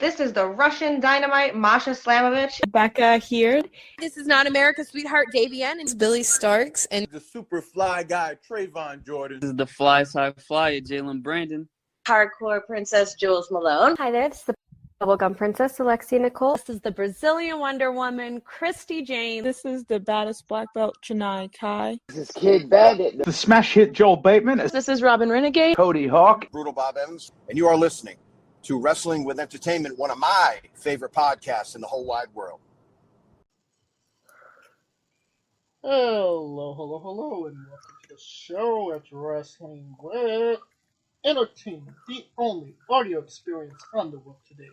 This is the Russian Dynamite, Masha Slamovich. Becca here. This is not America's Sweetheart, Davian. And It's Billy Starks. And the super fly guy, Trayvon Jordan. This is the fly side fly, Jalen Brandon. Hardcore Princess, Jules Malone. Hi there, this is the Bubblegum Princess, Alexia Nicole. This is the Brazilian Wonder Woman, Christy Jane. This is the baddest black belt, Chennai Kai. This is Kid Bandit. The smash hit Joel Bateman. This is Robin Renegade. Cody Hawk. Brutal Bob Evans. And you are listening to Wrestling with Entertainment, one of my favorite podcasts in the whole wide world. Hello, and welcome to the show. It's Wrestling with Entertainment, the only audio experience on the web today.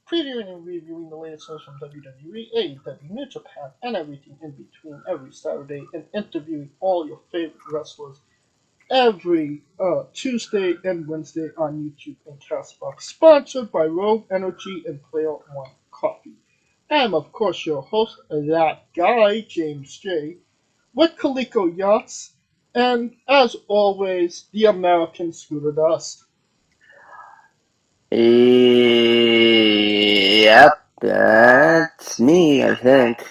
Previewing and reviewing the latest shows from WWE, AEW, New Japan, and everything in between every Saturday, and interviewing all your favorite wrestlers every Tuesday and Wednesday on YouTube and Castbox. Sponsored by Rogue Energy and Player One Coffee. I'm, of course, your host, that guy, James J., with Coleco Yachts, and, as always, the American Scooter Dust. Yep, that's me, I think.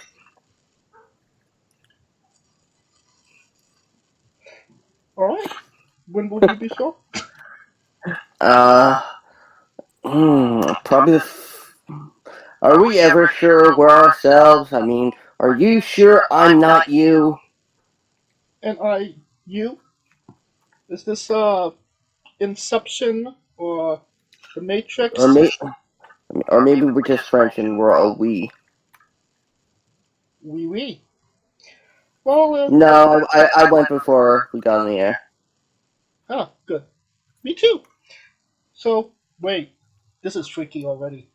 Alright, when will you be sure? Probably Are we ever sure we're ourselves? I mean, are you sure I'm not you? And you? Is this, Inception, or The Matrix? Or maybe we're just French and we're all we. Oui. Well, no, I went before we got on the air. Ah, good. Me too. So, wait. This is tricky already.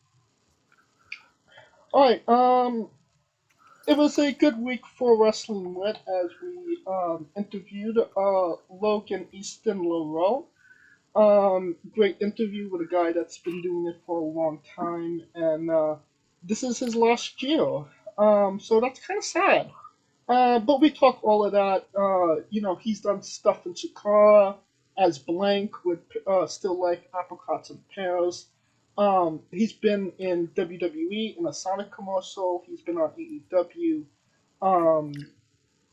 Alright, it was a good week for Wrestling With as we interviewed Logan Easton Laurel. Great interview with a guy that's been doing it for a long time, and this is his last year. So that's kind of sad. But we talk all of that. He's done stuff in Chikara as Blank with Still Like Apricots and Pears. He's been in WWE in a Sonic commercial. He's been on AEW.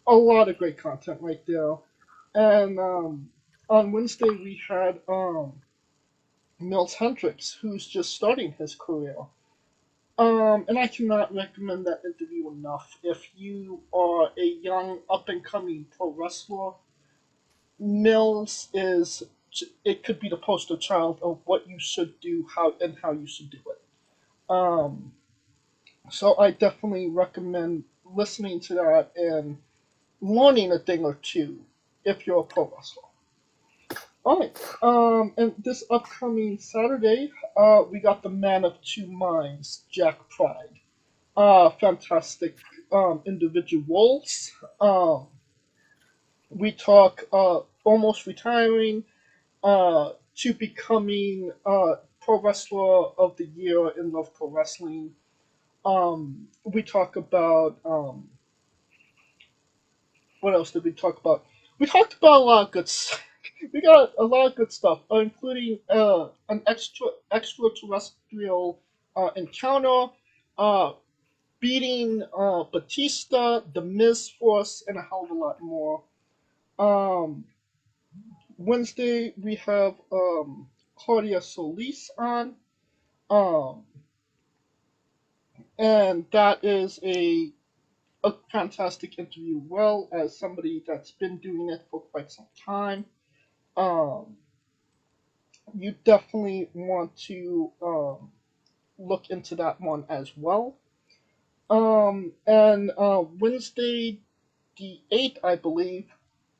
A lot of great content right there. And on Wednesday we had Mills Hendricks, who's just starting his career. And I cannot recommend that interview enough. If you are a young up-and-coming pro wrestler, Mills it could be the poster child of what you should do, how you should do it. So I definitely recommend listening to that and learning a thing or two if you're a pro wrestler. Alright, and this upcoming Saturday, we got the man of two minds, Jack Pride. Fantastic individuals. We talk almost retiring to becoming Pro Wrestler of the Year in Love Pro Wrestling. We talk about, what else did we talk about? We talked about a lot of good stuff. We got a lot of good stuff, including an extraterrestrial encounter, beating Batista, the Miz Force, and a hell of a lot more. Wednesday we have Claudia Solis on, and that is a fantastic interview. Well, as somebody that's been doing it for quite some time, you definitely want to look into that one as well. And Wednesday the 8th, I believe,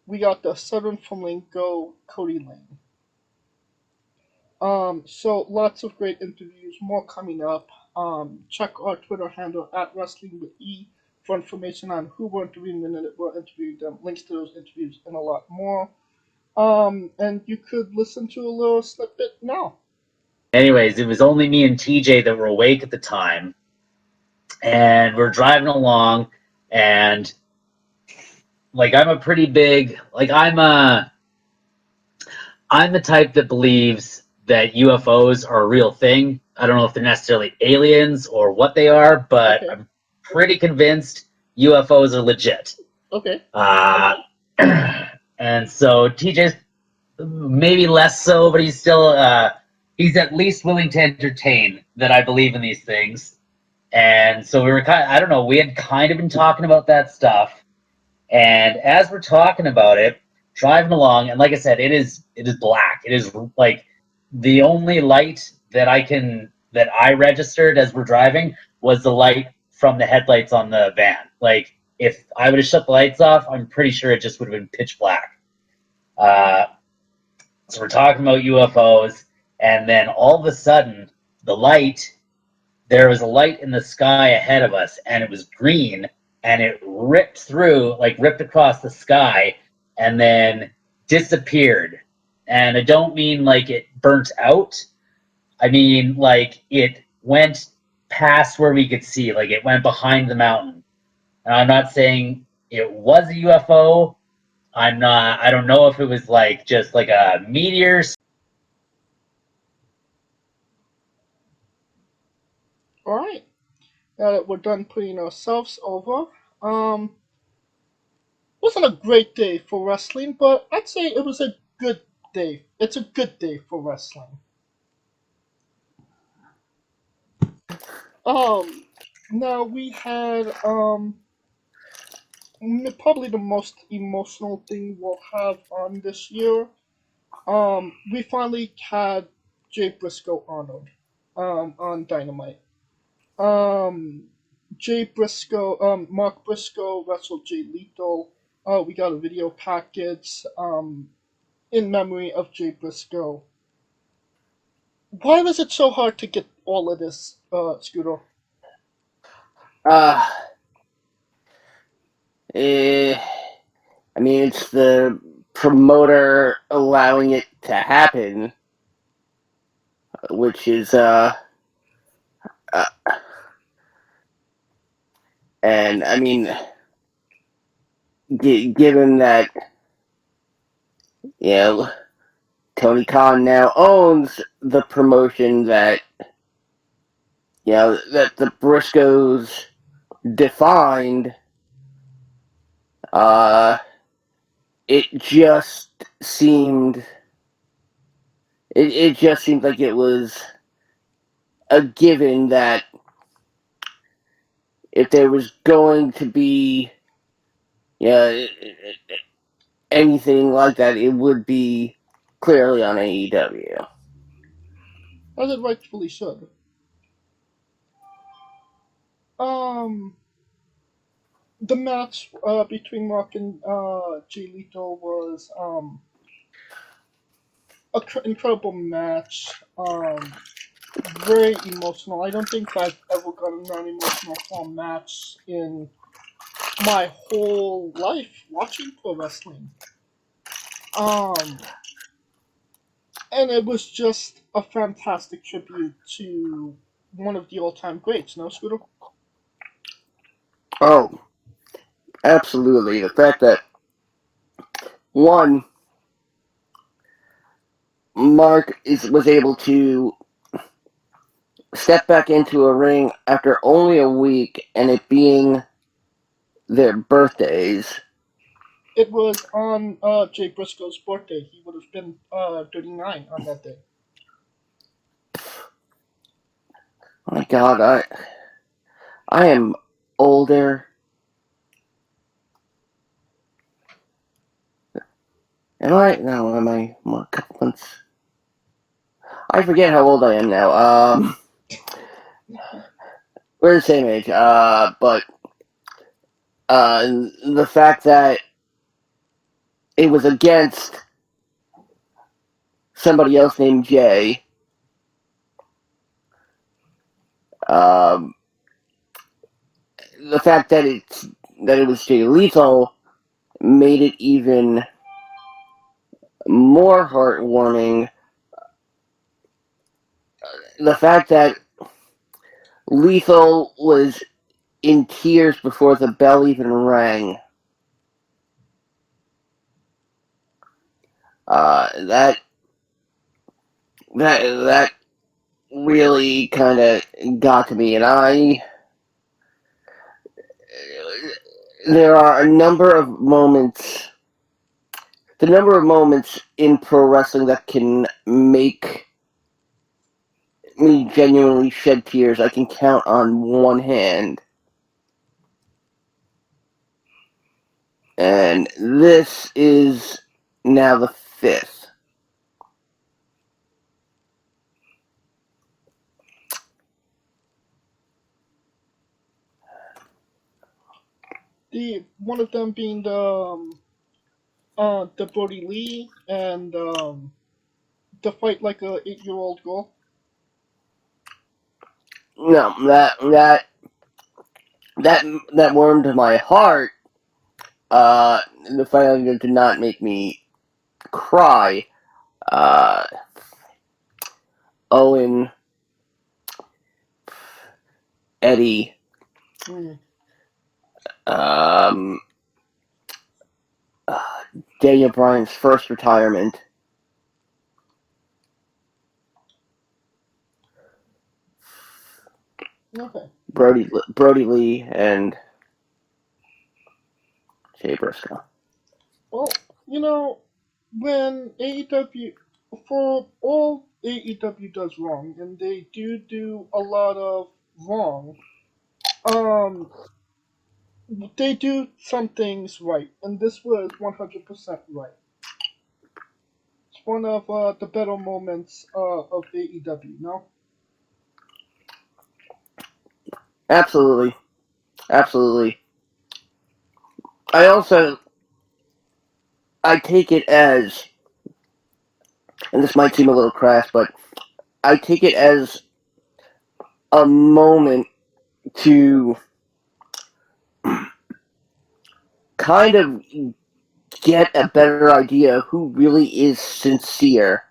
we got the Southern Flamingo Cody Lane. So lots of great interviews, more coming up. Check our Twitter handle at Wrestling with E for information on who we're interviewing, when we're interviewing them, links to those interviews, and a lot more. And you could listen to a little snippet now. Anyways, it was only me and TJ that were awake at the time. And we're driving along, and I'm a pretty big, I'm the type that believes that UFOs are a real thing. I don't know if they're necessarily aliens or what they are, but Okay. I'm pretty convinced UFOs are legit. Okay. And so TJ's maybe less so, but he's still he's at least willing to entertain that I believe in these things. And so we were I don't know, we had kind of been talking about that stuff. And as we're talking about it, driving along, and like I said, it is black. It is like the only light that I registered as we're driving was the light from the headlights on the van. Like if I would have shut the lights off, I'm pretty sure it just would have been pitch black. So we're talking about UFOs, and then all of a sudden, there was a light in the sky ahead of us, and it was green, and it ripped across the sky, and then disappeared. And I don't mean like it burnt out. I mean like it went past where we could see, like it went behind the mountain. And I'm not saying it was a UFO. I don't know if it was like just like a meteor. Alright. Now that we're done putting ourselves over, wasn't a great day for wrestling, but I'd say it was a good day. It's a good day for wrestling. Now we had probably the most emotional thing we'll have on this year. We finally had Jay Briscoe honored on Dynamite. Jay Briscoe, Mark Briscoe wrestled Jay Lethal. We got a video package in memory of Jay Briscoe. Why was it so hard to get all of this, Scooter? I mean, it's the promoter allowing it to happen, which is, and I mean, given that, you know, Tony Khan now owns the promotion that, you know, that the Briscoes defined, it just seemed like it was a given that if there was going to be, anything like that, it would be clearly on AEW. As it rightfully should. The match between Mark and Jay Lethal was an incredible match. Very emotional. I don't think I've ever gotten an emotional for a match in my whole life watching pro wrestling. And it was just a fantastic tribute to one of the all-time greats, no, Scooter? Oh, absolutely. The fact that, one, Mark was able to step back into a ring after only a week, and it being their birthdays. It was on Jay Briscoe's birthday. He would have been 39 on that day. Oh my God, I am older. Am I? No, am I more a couple months? I forget how old I am now. We're the same age, but the fact that it was against somebody else named Jay, the fact that it was Jay Lethal made it even more heartwarming. The fact that Lethal was in tears before the bell even rang. That that really kind of got to me, and there are a number of moments. The number of moments in pro wrestling that can make me genuinely shed tears, I can count on one hand. And this is now the fifth. One of them being the Brody Lee and the fight like a 8-year-old girl. No, that warmed my heart. The fight did not make me cry. Owen, Eddie, Daniel Bryan's first retirement. Okay. Brody Lee and Jay Briscoe. Well, when AEW, for all AEW does wrong, and they do a lot of wrong, they do some things right, and this was 100% right. It's one of the better moments of AEW, no? Absolutely. I take it as, and this might seem a little crass, but I take it as a moment to kind of get a better idea of who really is sincere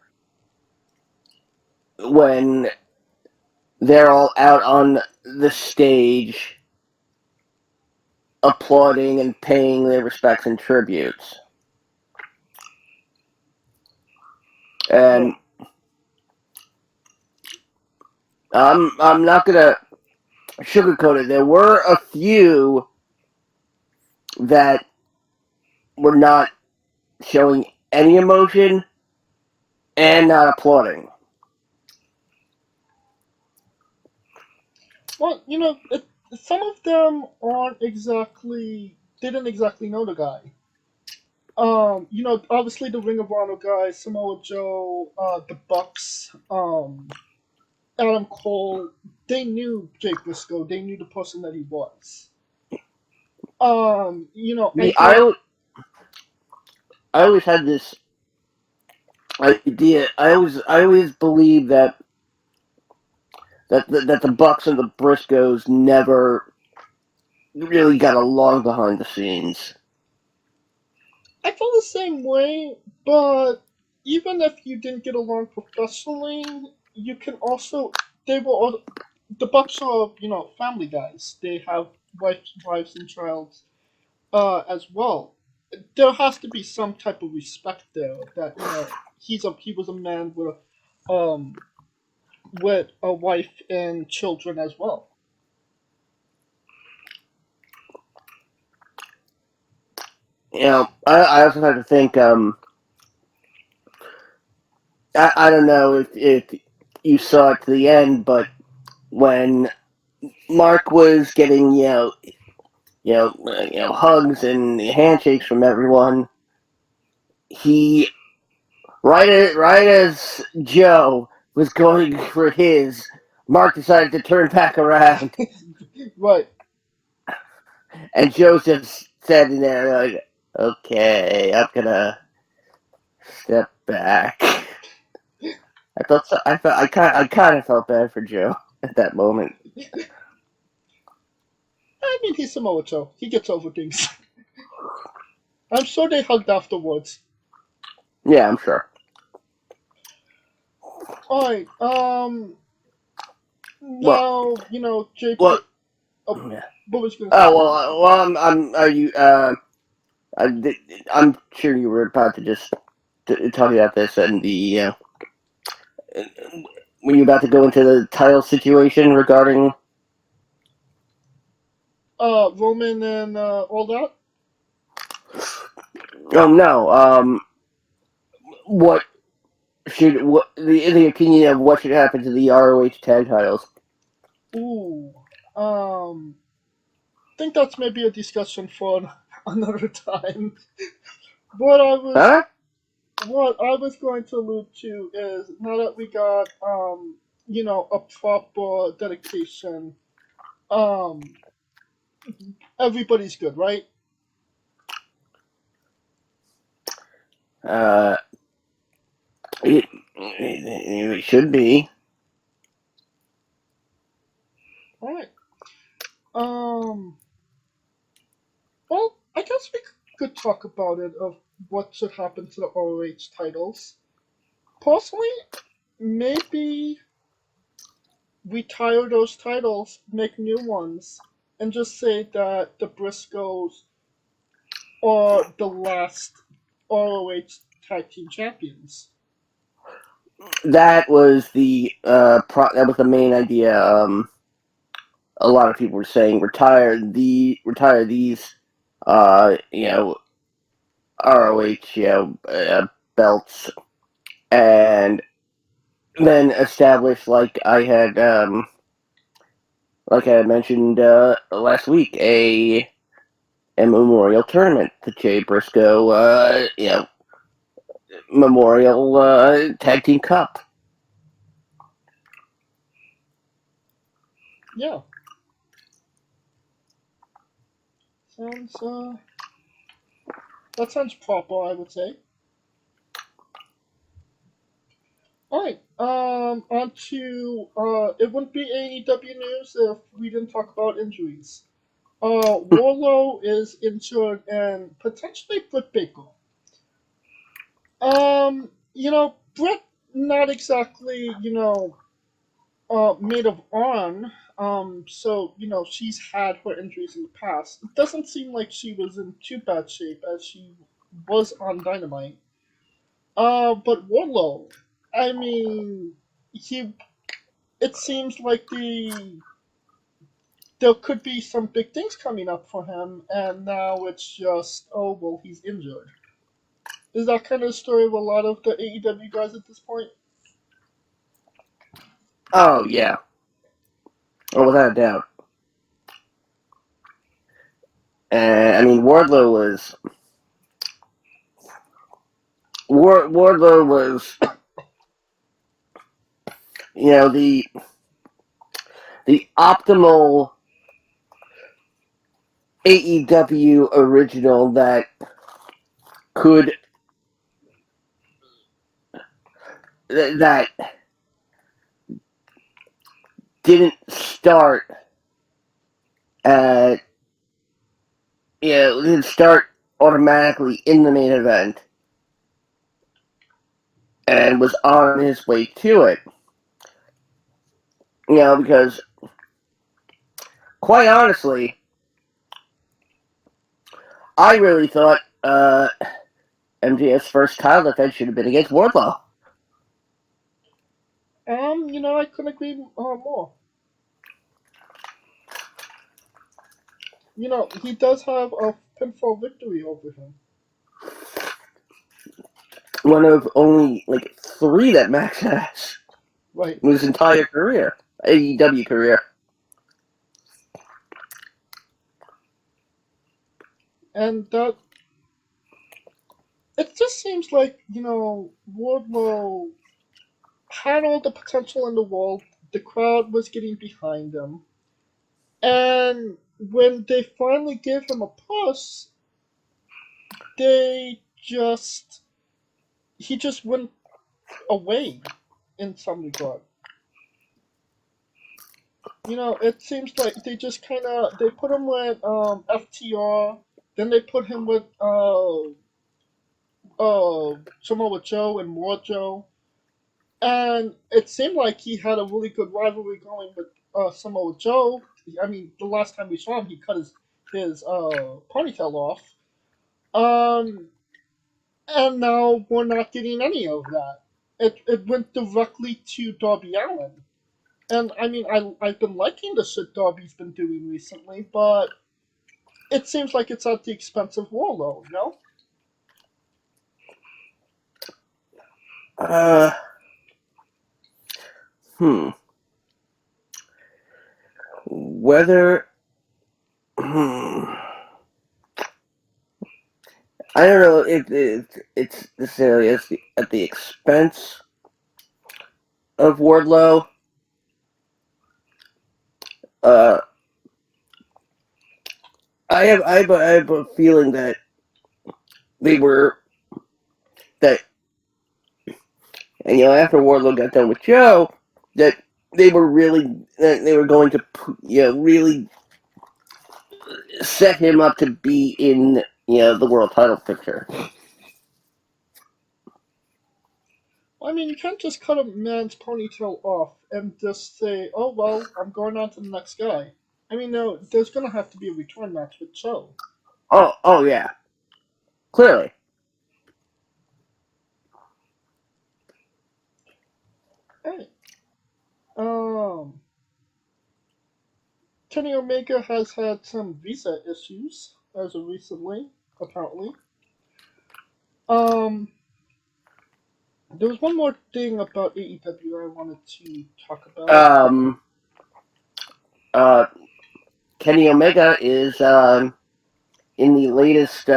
when they're all out on the stage applauding and paying their respects and tributes. And I'm not gonna sugarcoat it. There were a few that were not showing any emotion and not applauding. Well, some of them didn't exactly know the guy. Obviously the Ring of Honor guys, Samoa Joe, the Bucks, Adam Cole, they knew Jay Briscoe. They knew the person that he was. I always had this idea. I always believed that the Bucks and the Briscoes never really got along behind the scenes. I feel the same way, but even if you didn't get along professionally, you can also the Bucks are family guys. They have wives and childs as well. There has to be some type of respect there that he was a man with a wife and children as well. I also have to think. I don't know if you saw it to the end, but when Mark was getting hugs and handshakes from everyone, he right as Joe was going for his, Mark decided to turn back around. Right. And Joe's just standing there like, okay, I'm gonna step back. I kind of felt bad for Joe at that moment. I mean, he's Samoa Joe. He gets over things. I'm sure they hugged afterwards. Yeah, I'm sure. Alright, now, Jay... What was you gonna say? I'm sure you were about to just talk about this, and were you about to go into the title situation regarding? Roman and all that. Oh no. What the opinion of what should happen to the ROH tag titles? Ooh. I think that's maybe a discussion for another time. What I was going to allude to is now that we got a proper dedication, everybody's good, right? It should be. All right. Well, I guess we could talk about it of what should happen to the ROH titles. Personally, maybe retire those titles, make new ones, and just say that the Briscoes are the last ROH tag team champions. That was that was the main idea. A lot of people were saying retire these, ROH, belts, and then establish, like I had mentioned last week, a memorial tournament, the Jay Briscoe, Memorial Tag Team Cup. Yeah. That sounds proper, I would say. Alright, on to, it wouldn't be AEW news if we didn't talk about injuries. Warlow is injured and potentially Britt Baker. Britt not exactly, made of iron, so, she's had her injuries in the past. It doesn't seem like she was in too bad shape as she was on Dynamite. But Warlow, I mean, it seems like there could be some big things coming up for him, and now it's just, oh, well, he's injured. Is that kind of the story of a lot of the AEW guys at this point? Oh, yeah. Oh, without a doubt. And, I mean, Wardlow was, the optimal AEW original that didn't start at, didn't start automatically in the main event and was on his way to it. Because quite honestly, I really thought MJF's first title defense should have been against Wardlow. I couldn't agree more. He does have a pinfall victory over him. One of only, 3 that Max has. Right. In his entire career. AEW career. And it just seems like, Wardlow had all the potential in the world. The crowd was getting behind him. And when they finally gave him a push, he just went away in some regard. It seems like they just they put him with FTR, then they put him with Samoa Joe and More Joe, and it seemed like he had a really good rivalry going with Samoa Joe. I mean, the last time we saw him, he cut his ponytail off. And now we're not getting any of that. it went directly to Darby Allin. And I mean, I've been liking the shit Darby's been doing recently, but it seems like it's at the expense of Warlow, no? Whether I don't know if it's necessarily at the expense of Wardlow. I have a feeling that and after Wardlow got done with Joe, that they were going to really set him up to be in the world title picture. I mean, you can't just cut a man's ponytail off and just say, "Oh well, I'm going on to the next guy." I mean, no, there's gonna have to be a return match with Joe. Oh yeah, clearly. Hey, Kenny Omega has had some visa issues as of recently, apparently. There was one more thing about AEW I wanted to talk about. Kenny Omega is in the latest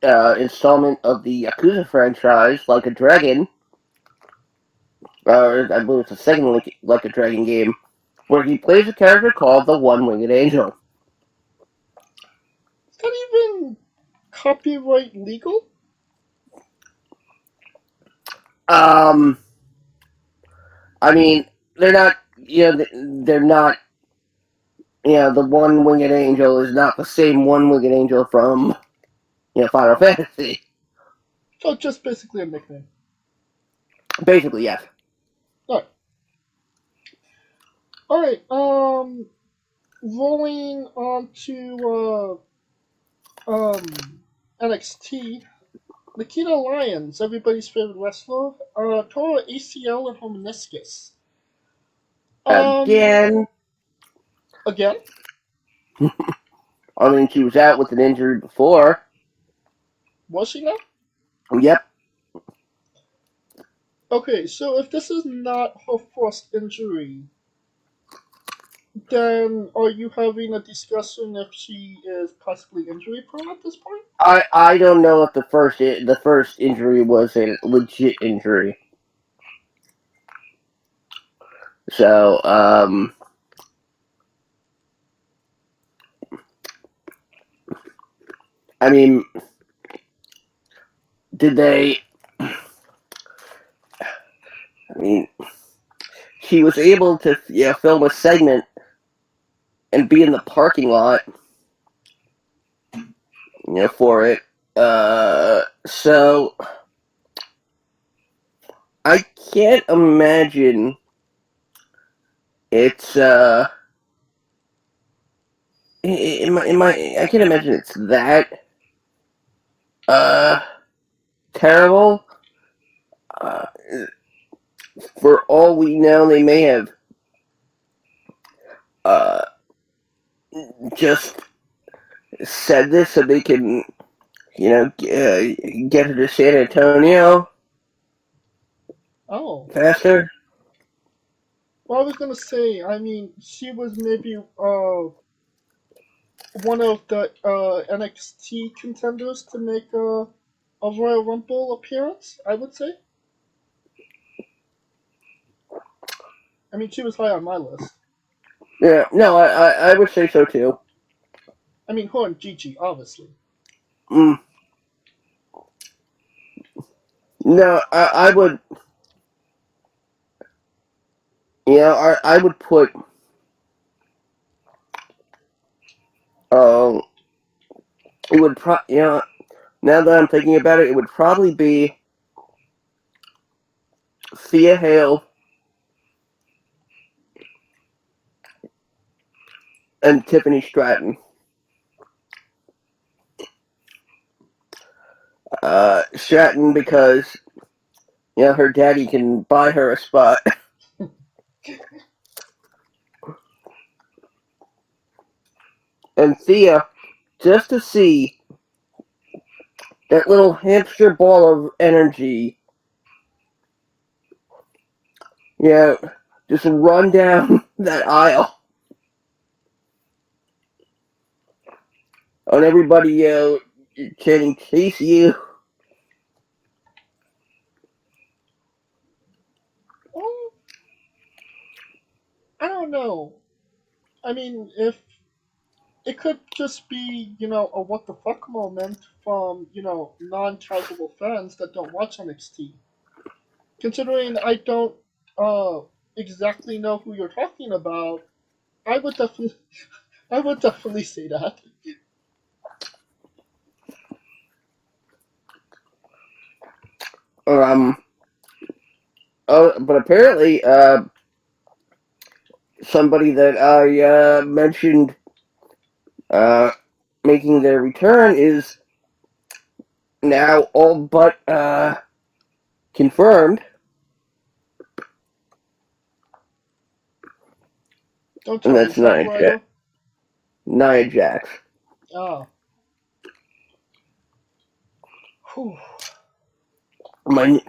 installment of the Yakuza franchise, Like a Dragon. I believe it's the second Like a Dragon game, where he plays a character called the One-Winged Angel. Is that even copyright legal? I mean, they're not. They're not. The One-Winged Angel is not the same One-Winged Angel from Final Fantasy. So just basically a nickname. Basically, yes. Alright, rolling on to NXT. Nikita Lyons, everybody's favorite wrestler, tore ACL and her meniscus. Again? I mean, she was out with an injury before. Was she now? Yep. Okay, so if this is not her first injury, then are you having a discussion if she is possibly injury prone at this point? I don't know if the first injury was a legit injury. So, I mean, did they... I mean, she was able to film a segment and be in the parking lot for it. So I can't imagine it's I can't imagine it's that terrible. For all we know, they may have just said this so they can get her to San Antonio faster. Well, I was gonna say, I mean, she was maybe one of the NXT contenders to make a Royal Rumble appearance, I would say. I mean, she was high on my list. Yeah, no, I would say so too. I mean, her and Gigi, obviously. No, I would. I would put. It would now that I'm thinking about it, it would probably be Thea Hale and Tiffany Stratton. Stratton because her daddy can buy her a spot. And Thea, just to see that little hamster ball of energy, just run down that aisle. On everybody, chanting, chase you. Well, I don't know. I mean, if it could just be, a what the fuck moment from, non-casual fans that don't watch NXT. Considering I don't exactly know who you're talking about, I would definitely say that. But apparently, somebody that I mentioned making their return is now all but confirmed. Don't tell And me, that's Nia Jax. Oh. Whew. My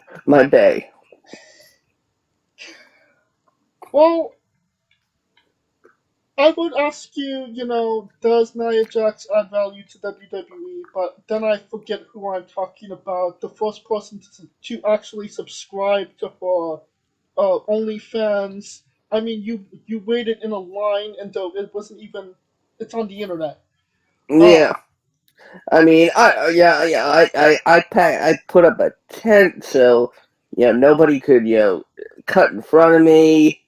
bae. Well, I would ask you, does Nia Jax add value to WWE? But then I forget who I'm talking about. The first person to actually subscribe to her OnlyFans. I mean, you waited in a line, and though it wasn't even, it's on the internet. Yeah. I mean, I put up a tent so, nobody could, cut in front of me.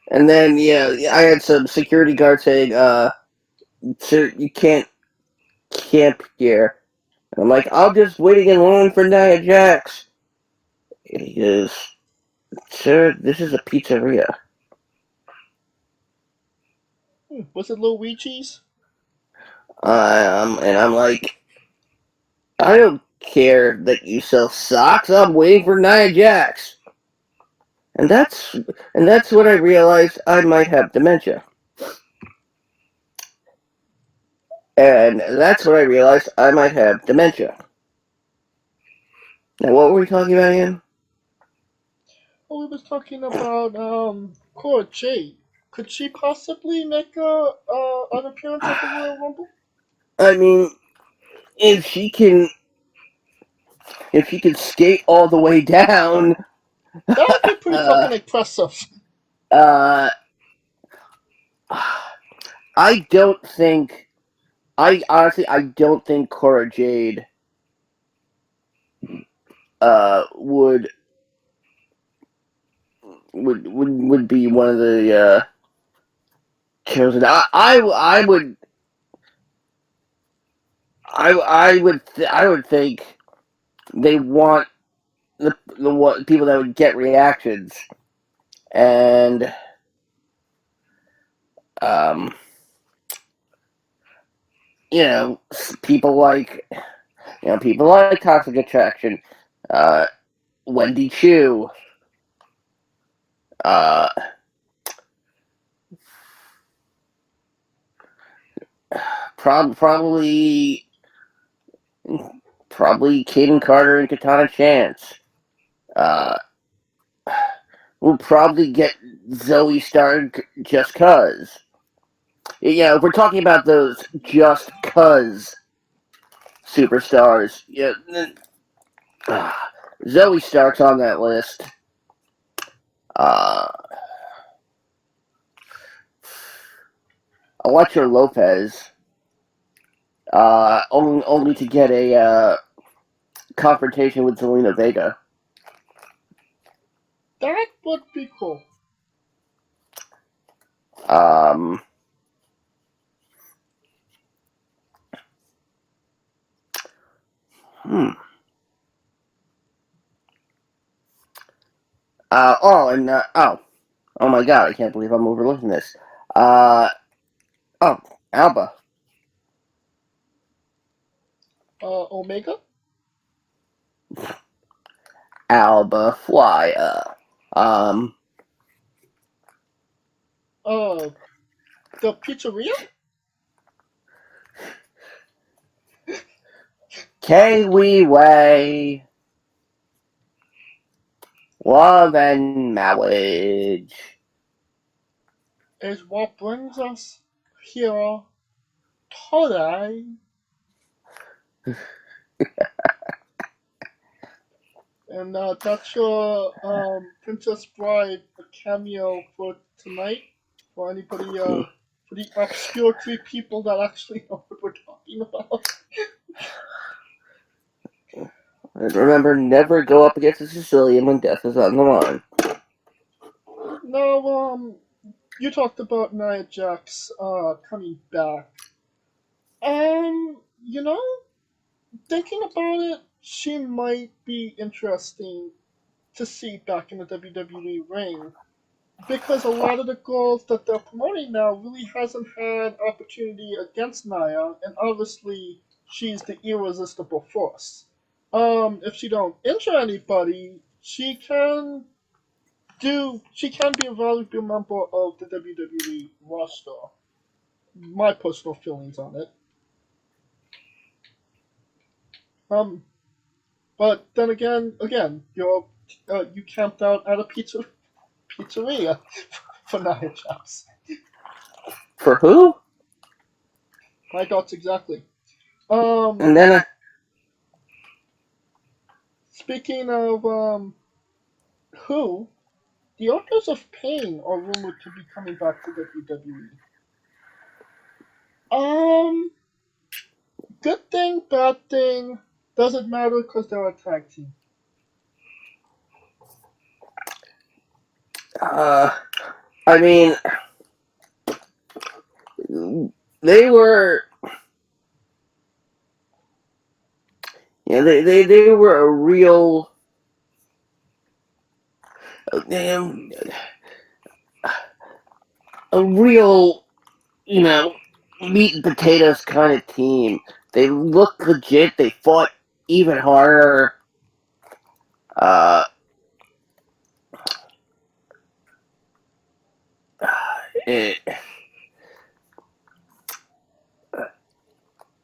And then, I had some security guards saying, sir, you can't camp here. And I'm like, I'm just waiting in line for Nia Jax. He goes, sir, this is a pizzeria. Was it Luigi's? And I'm like, I don't care that you sell socks. I'm waiting for Nia Jax. And that's when I realized I might have dementia. And that's when I realized I might have dementia. Now, what were we talking about again? Oh, we was talking about Cora Jade. Could she possibly make an appearance at the Royal Rumble? I mean, if she can skate all the way down, that would be pretty fucking impressive. I honestly don't think Cora Jade would be one of the chosen. I would think they want the people that would get reactions, and people like Toxic Attraction, Wendy Chu, probably Kaden Carter and Katana Chance. We'll probably get Zoe Stark just cuz. If we're talking about those just cuz superstars, Zoe Stark's on that list. Electra Lopez, only to get a confrontation with Zelina Vega. That would be cool. Oh my god, I can't believe I'm overlooking this. Alba. Omega. Alba Flyer. The pizzeria. Kiwi Way. Love and marriage. Is what brings us here today. And that's your Princess Bride cameo for tonight. For anybody, for the obscure 3 people that actually know what we're talking about. And remember, never go up against a Sicilian when death is on the line. Now, you talked about Nia Jax coming back. You know, thinking about it, she might be interesting to see back in the WWE ring. Because a lot of the girls that they're promoting now really hasn't had opportunity against Nia, and obviously she's the irresistible force. If she don't injure anybody, she can be a valuable member of the WWE roster. My personal feelings on it. But then again, you camped out at a pizzeria for Nia Jax. For who? My thoughts exactly. And then Speaking of who, the Authors of Pain are rumored to be coming back to WWE. Good thing, bad thing, doesn't matter because they're a tag team. I mean, they were, they were a real, meat and potatoes kind of team. They looked legit. They fought even harder.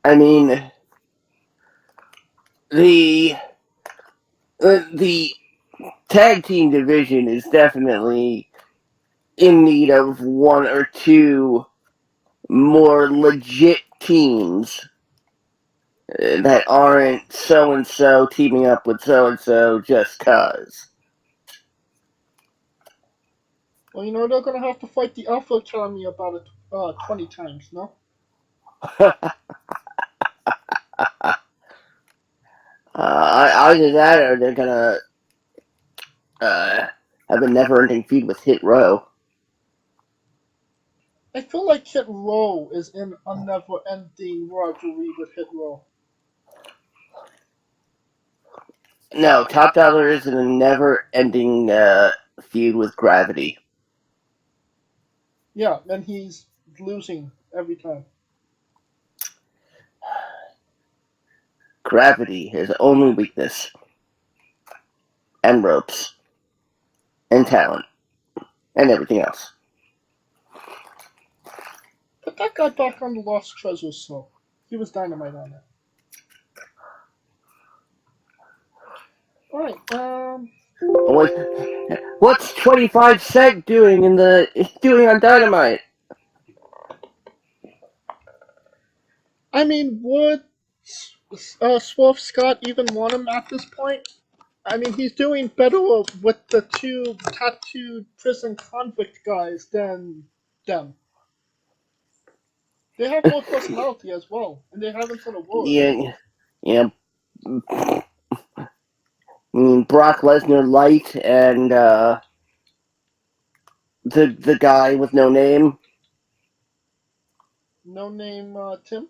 I mean, the tag team division is definitely in need of 1 or 2 more legit teams that aren't so-and-so teaming up with so-and-so just cause. Well, they're gonna have to fight the Alpha Academy about it 20 times, no? Either that or they're gonna have a never-ending feud with Hit Row. I feel like Hit Row is in a never-ending rivalry with Hit Row. No, Top Dollar is in a never-ending feud with Gravity. Yeah, and he's losing every time. Gravity, his only weakness. And ropes. And talent. And everything else. Put that guy back on the Lost Treasure so he was dynamite on it. Alright, What's 25 Cent doing on Dynamite? I mean, would Swerve Scott even want him at this point? I mean, he's doing better with the 2 tattooed prison convict guys than them. They have more personality as well, and they haven't said a word. Yeah. Brock Lesnar light and the guy with no name. No name, Tim?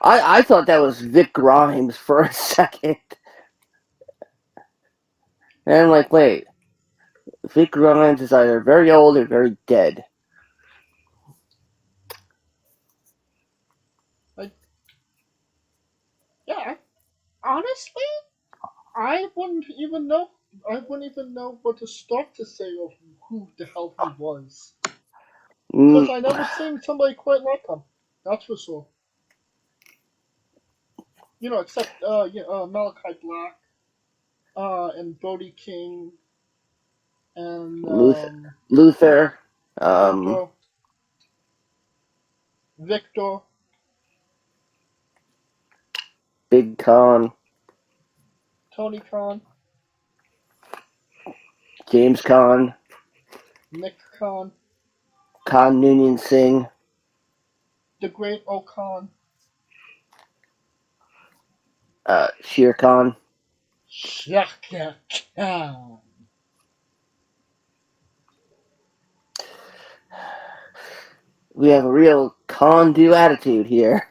I thought that was Vic Grimes for a second. And I'm like, wait. Vic Grimes is either very old or very dead. honestly, I wouldn't even know. I wouldn't even know what to start to say of who the hell he was. Because I never seen somebody quite like him. That's for sure. Except Malachi Black, and Brody King, and Luther, Victor, Big Con, Tony Khan, James Con, Nick Khan, Khan Noonien Singh, the Great Okan, Shere Khan. Shaka Khan. We have a real con-do attitude here.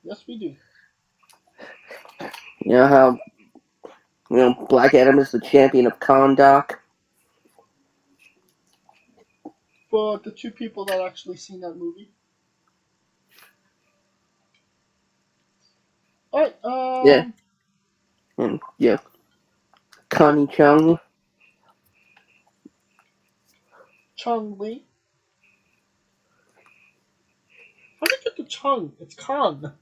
Yes, we do. You know how, Black Adam is the champion of Condoc? For the two people that actually seen that movie. Alright, Yeah. Connie Chung. Chung Lee. How did you get the Chung? It's Khan.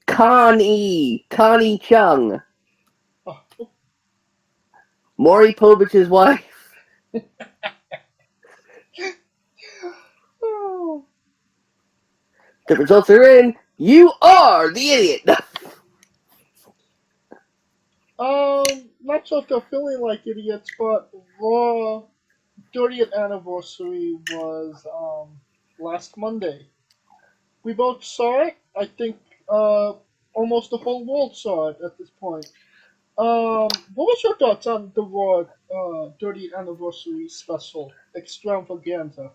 Connie Chung. Oh. Maury Povich's wife. The results are in. You are the idiot. Not sure if they're feeling like idiots, but Raw 30th anniversary was last Monday. We both saw it. I think almost the whole world saw it at this point. What was your thoughts on the Raw 30th anniversary special extravaganza?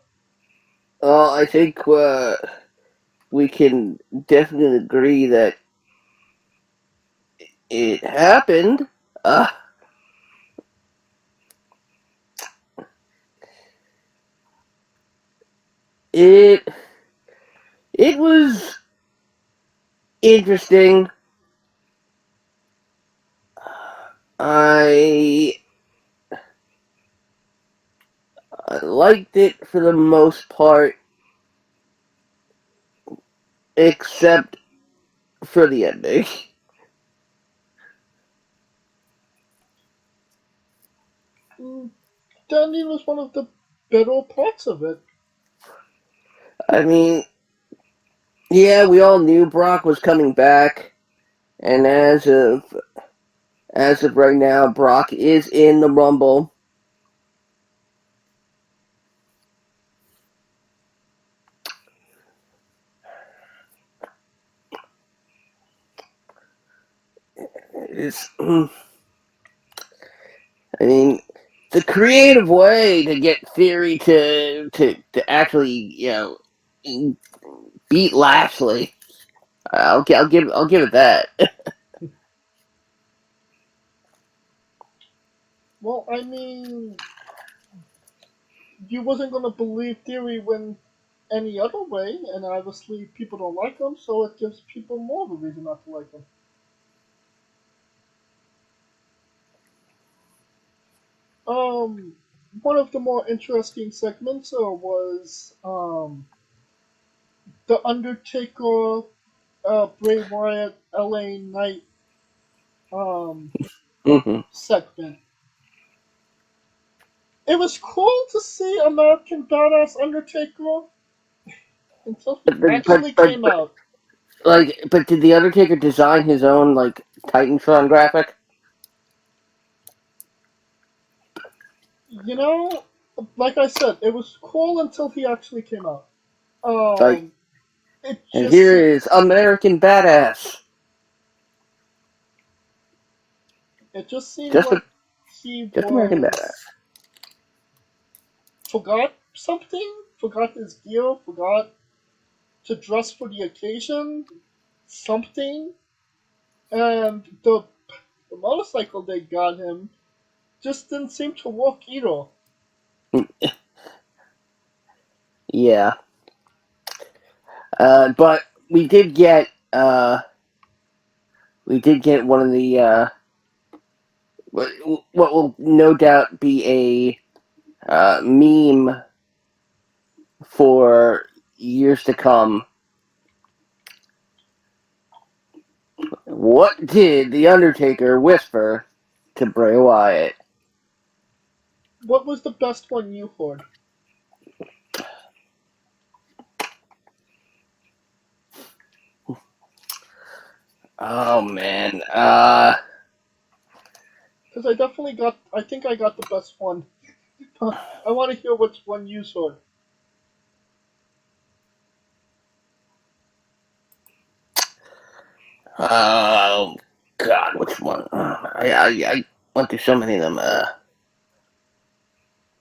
I think we can definitely agree that it happened. It was interesting. I liked it for the most part, except for the ending. The ending was one of the better parts of it. I mean, yeah, we all knew Brock was coming back, and as of right now, Brock is in the Rumble. I mean, the creative way to get Theory to actually, beat Lashley. I'll give it that. Well, I mean, you wasn't gonna believe Theory when any other way, and obviously people don't like him, so it gives people more of a reason not to like him. One of the more interesting segments was the Undertaker, Bray Wyatt, LA Knight segment. It was cool to see American Badass Undertaker until he actually came out. But did the Undertaker design his own Titantron graphic? Like I said, it was cool until he actually came out. And here is American Badass. It just seemed like he American Badass. Forgot something, forgot his gear, forgot to dress for the occasion, something, and the motorcycle they got him just didn't seem to work either. Yeah. But we did get we did get one of the what will no doubt be a meme for years to come. What did the Undertaker whisper to Bray Wyatt? What was the best one you heard? Oh man, Because I think I got the best one. I want to hear which one you heard. oh God, which one? I went through so many of them.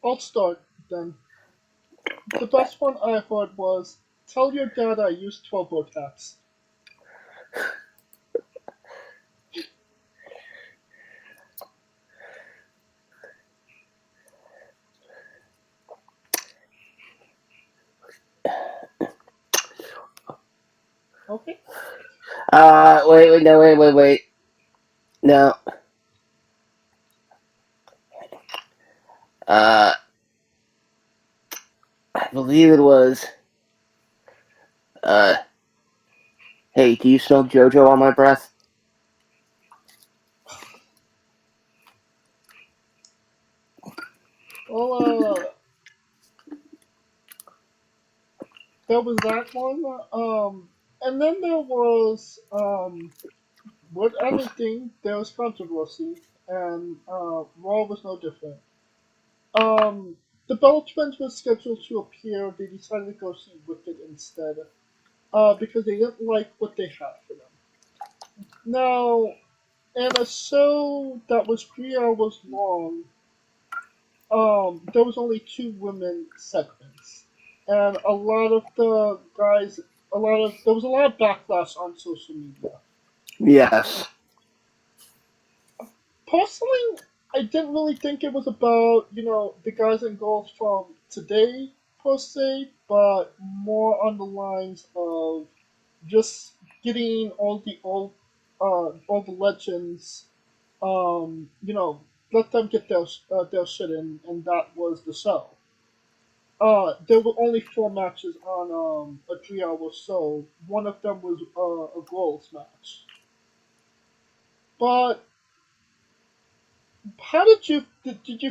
I'll start then. The best one I heard was, "Tell your dad I used TurboTax." Okay. Wait. No. I believe it was. Hey, do you smell JoJo on my breath? Well, there was that one. And then there was, with everything, there was controversy, and Raw was no different. The Bella Twins were scheduled to appear. They decided to go see Wicked instead, because they didn't like what they had for them. Now, in a show that was 3 hours long, there was only 2 women segments, and a lot of the guys, there was a lot of backlash on social media. Yes. Personally, I didn't really think it was about, the guys and girls from today, per se, but more on the lines of just getting all the legends, let them get their shit in, and that was the show. There were only 4 matches on a 3 hour show. One of them was a girls match. But how did you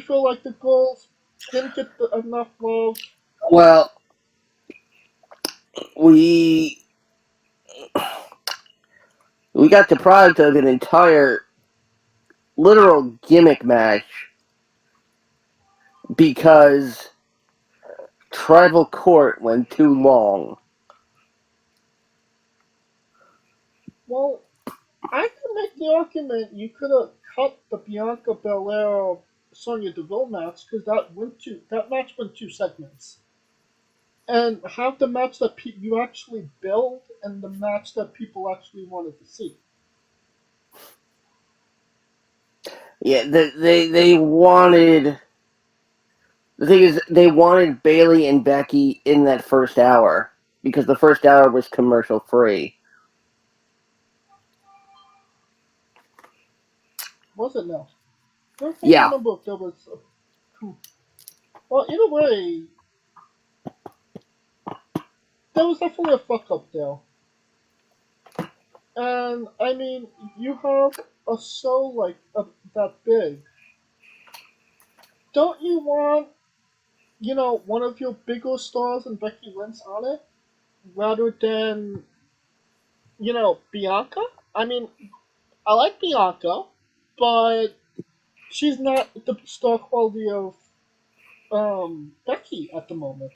feel like the girls didn't get enough love? Well, we got deprived of an entire literal gimmick match because Tribal Court went too long. Well, I can make the argument you could have cut the Bianca Belair Sonya Deville match because that match went 2 segments, and have the match that you actually build and the match that people actually wanted to see. Yeah, they wanted. The thing is, they wanted Bailey and Becky in that first hour because the first hour was commercial free. Was it now? I don't Yeah. remember if there was. Well, either way, there was definitely a fuck up there. And I mean, you have a show like that big. Don't you want, one of your bigger stars and Becky Lynch on it, rather than, Bianca? I mean, I like Bianca, but she's not the star quality of Becky at the moment.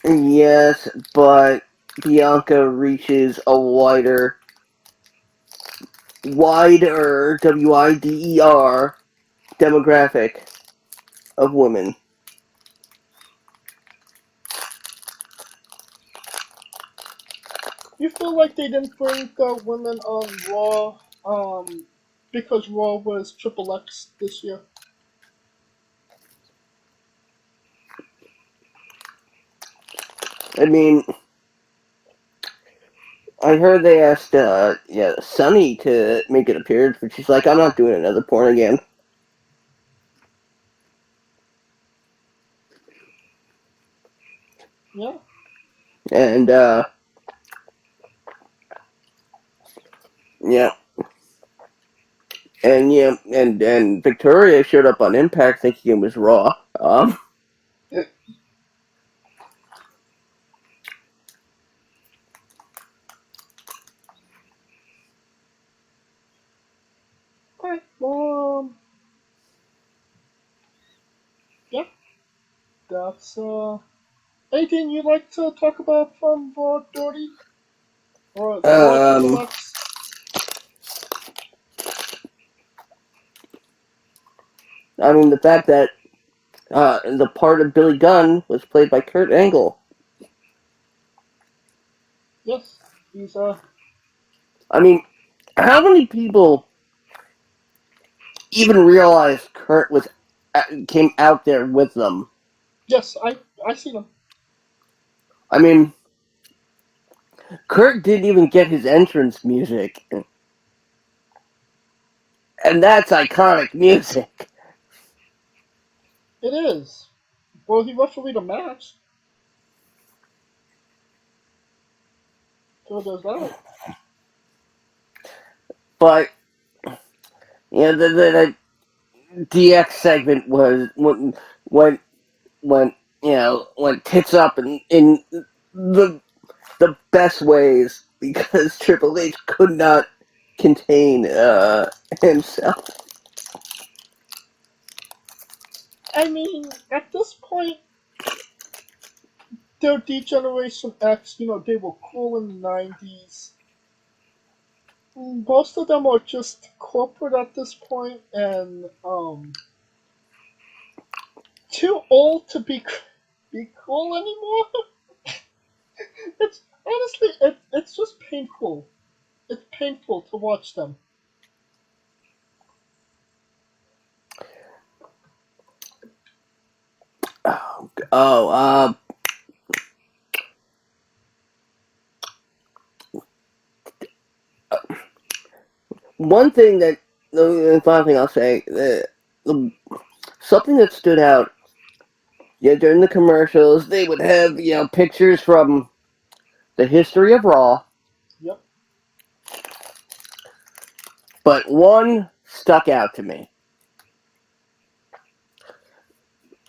Yes, but Bianca reaches a wider WIDER demographic of women. You feel like they didn't bring the women on Raw, because Raw was Triple X this year? I mean, I heard they asked Sunny to make an appearance, but she's like, I'm not doing another porn again. Yeah. And yeah. And yeah, and Victoria showed up on Impact thinking it was Raw. Alright, yeah. That's anything you'd like to talk about from Raw, Doherty? Or Lex? I mean, the fact that the part of Billy Gunn was played by Kurt Angle. Yes, he's I mean, how many people even realized Kurt was came out there with them? Yes, I seen him. I mean, Kurt didn't even get his entrance music, and that's iconic music. It is. Well, he refereed a match. So there's that. But yeah, the DX segment was when went tits up in the best ways because Triple H could not contain himself. I mean, at this point, they're D-Generation X, they were cool in the 90s. Most of them are just corporate at this point and too old to be cool anymore. It's honestly, it's just painful. It's painful to watch them. One thing the final thing I'll say, something that stood out, during the commercials, they would have, pictures from the history of Raw. Yep. But one stuck out to me.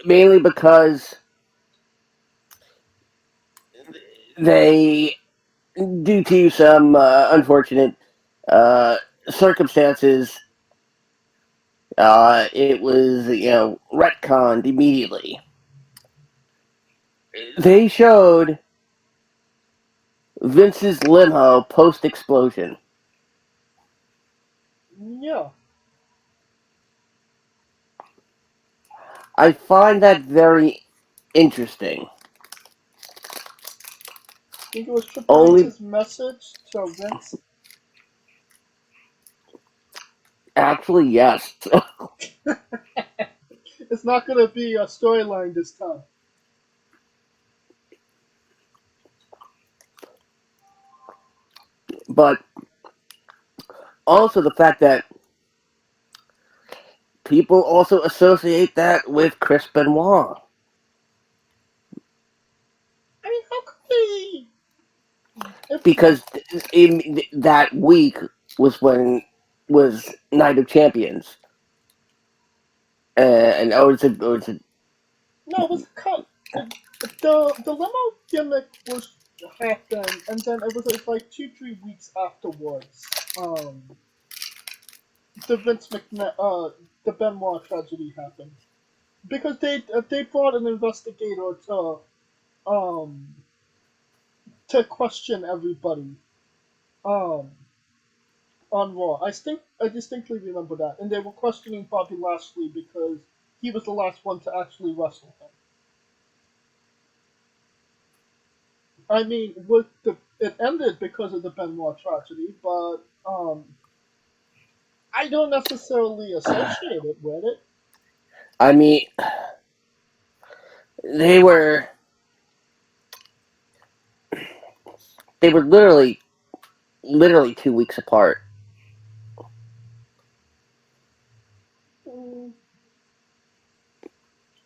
Mainly because they, due to some unfortunate circumstances, it was, retconned immediately. They showed Vince's limo post-explosion. Yeah. I find that very interesting. Think it was Triple H's message to Vince? Actually, yes. It's not going to be a storyline this time. But also the fact that people also associate that with Chris Benoit. I mean, how could they? Because that week was Night of Champions. And No, it was cut. The limo gimmick was happened, and then it was like 2-3 weeks afterwards. The the Benoit tragedy happened because they brought an investigator to question everybody on Raw. I distinctly remember that, and they were questioning Bobby Lashley because he was the last one to actually wrestle him. I mean, it ended because of the Benoit tragedy, but I don't necessarily associate it with it. I mean, they were literally literally 2 weeks apart.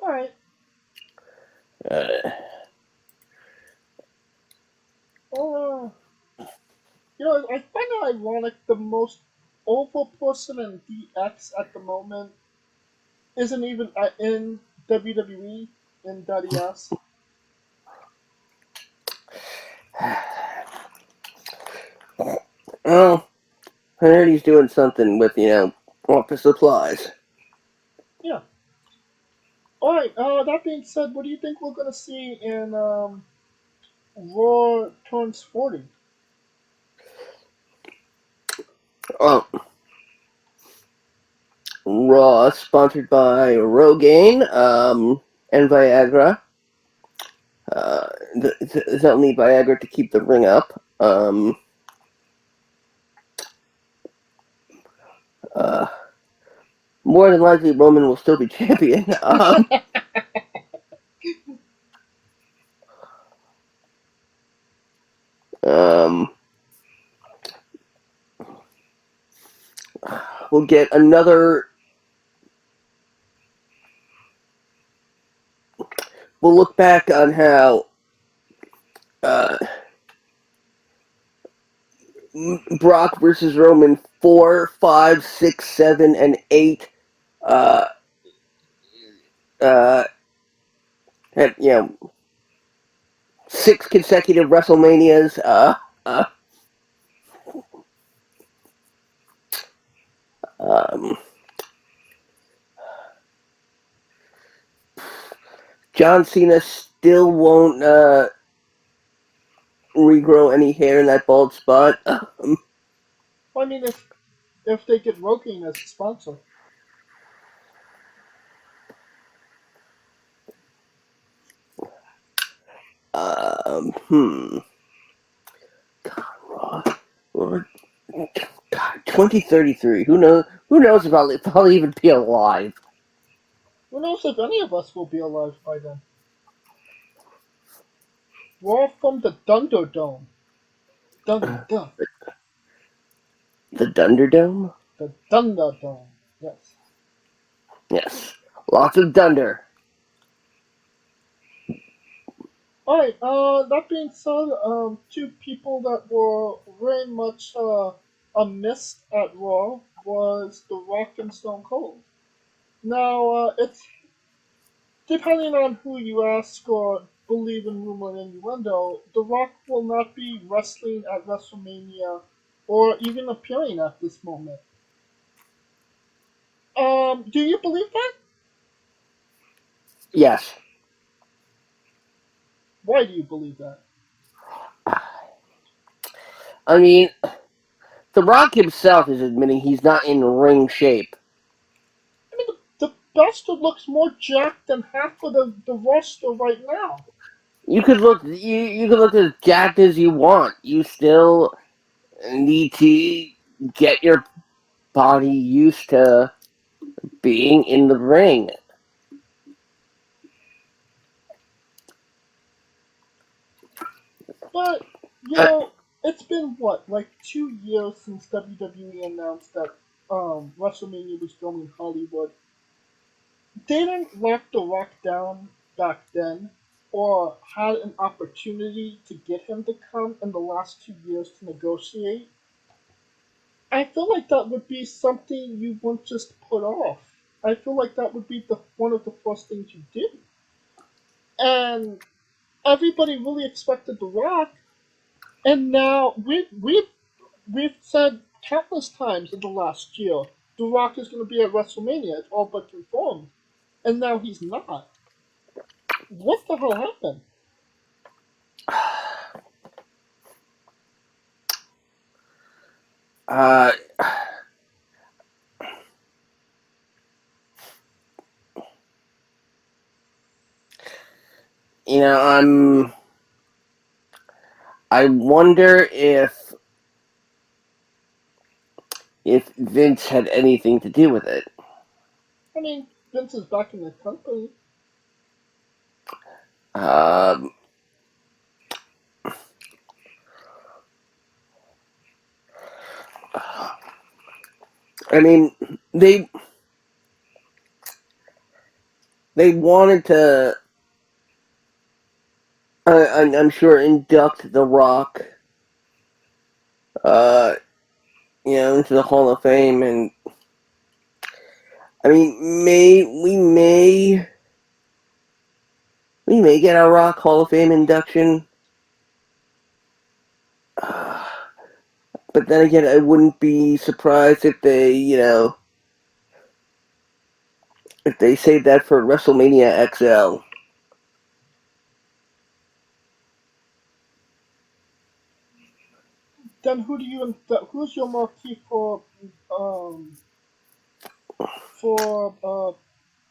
Alright. I find it ironic the most over person in DX at the moment isn't even in WWE in Daddy Ass. Oh, I heard he's doing something with, office supplies. Yeah. Alright, that being said, what do you think we're gonna see in Raw turns 40? Oh, Raw, sponsored by Rogaine, and Viagra. They'll need Viagra to keep the ring up. More than likely, Roman will still be champion. We'll get another. We'll look back on how Brock versus Roman 4, 5, 6, 7, and 8 had 6 consecutive WrestleManias. John Cena still won't regrow any hair in that bald spot. Well, I mean, if they get Rogaine as a sponsor. God, 2033. Who knows? Who knows if I'll even be alive? Who knows if any of us will be alive by then? Raw from the Thunderdome. Dun. The Thunderdome? The Thunderdome. Yes. Yes. Lots of thunder. Alright, that being said, two people that were very much missed at Raw was The Rock and Stone Cold. Now, it's depending on who you ask or believe in rumor and innuendo, The Rock will not be wrestling at WrestleMania or even appearing at this moment. Do you believe that? Yes. Why do you believe that? I mean, The Rock himself is admitting he's not in ring shape. I mean, the bastard looks more jacked than half of the roster right now. You could look as jacked as you want. You still need to get your body used to being in the ring. But, it's been what, like 2 years since WWE announced that WrestleMania was going in Hollywood. They didn't lock The Rock down back then, or had an opportunity to get him to come in the last 2 years to negotiate. I feel like that would be something you wouldn't just put off. I feel like that would be one of the first things you do. And everybody really expected The Rock, and now we've said countless times in the last year, The Rock is going to be at WrestleMania. It's all but confirmed, and now he's not. What the hell happened? I wonder if Vince had anything to do with it. I mean, Vince is back in the company. I mean, they wanted to, I'm sure, induct The Rock, into the Hall of Fame, and I mean, we may get a Rock Hall of Fame induction. But then again, I wouldn't be surprised if they, if they save that for WrestleMania XL. Then who's your marquee for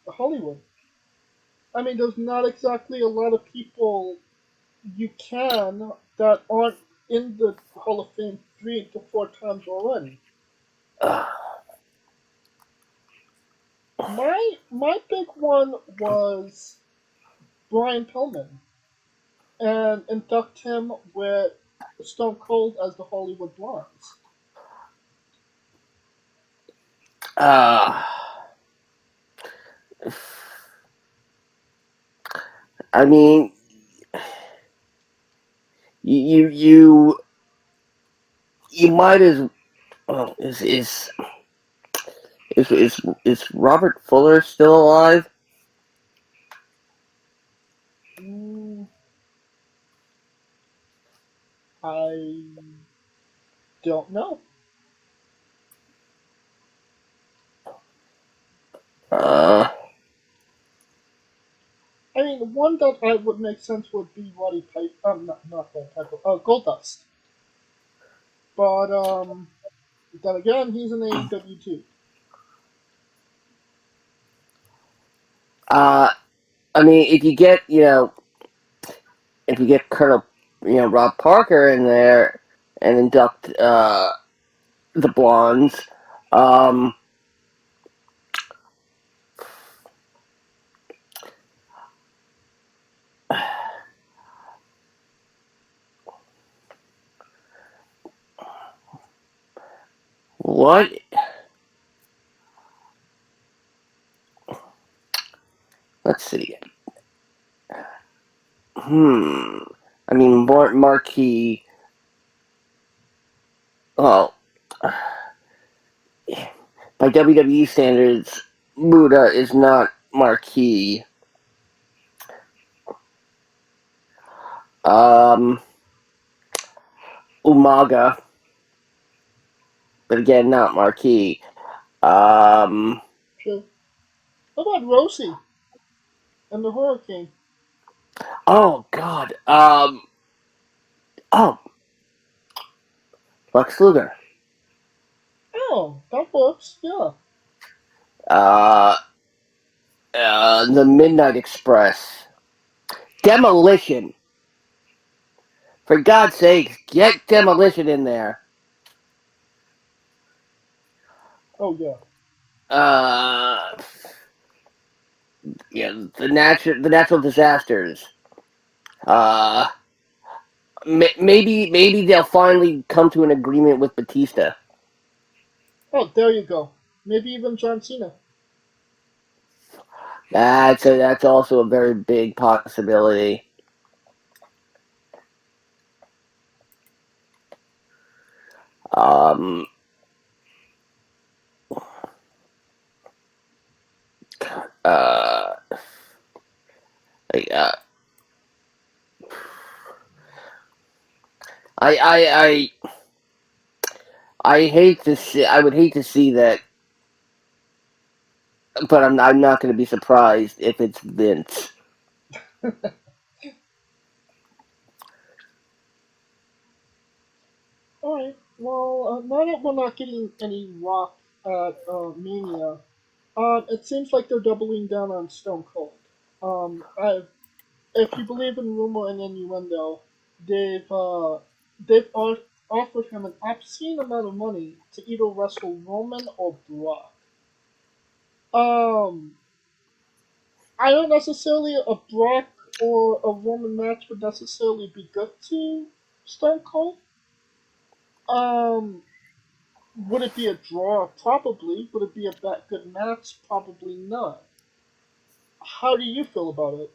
Hollywood? I mean, there's not exactly a lot of people you can that aren't in the Hall of Fame 3 to 4 times already. My big one was Brian Pillman, and induct him with Stone Cold as the Hollywood Blondes. I mean, you might as well. Is Robert Fuller still alive? I don't know. I mean, the one that I would make sense would be Roddy Piper. Not Roddy Piper. Goldust. But then again, he's in AEW too. I mean, if you get Colonel, Rob Parker in there and induct the Blondes, what? Let's see. I mean, marquee. Well, by WWE standards, Muta is not marquee. Umaga, but again, not marquee. Sure. How about Rosie and the Hurricane? Oh God. Lex Luger. Oh, that works. Yeah. The Midnight Express. Demolition. For God's sake, get Demolition in there. Oh yeah. The natural disasters. Maybe they'll finally come to an agreement with Batista. Oh, there you go. Maybe even John Cena. That's also a very big possibility. I hate to see. I would hate to see that, but I'm not going to be surprised if it's Vince. Alright, well, now that we're not getting any Rock at Mania, it seems like they're doubling down on Stone Cold. If you believe in rumor and innuendo, they've offered him an obscene amount of money to either wrestle Roman or Brock. I don't necessarily a Brock or a Roman match would necessarily be good to Stone Cold. Would it be a draw? Probably. Would it be a good match? Probably not. How do you feel about it?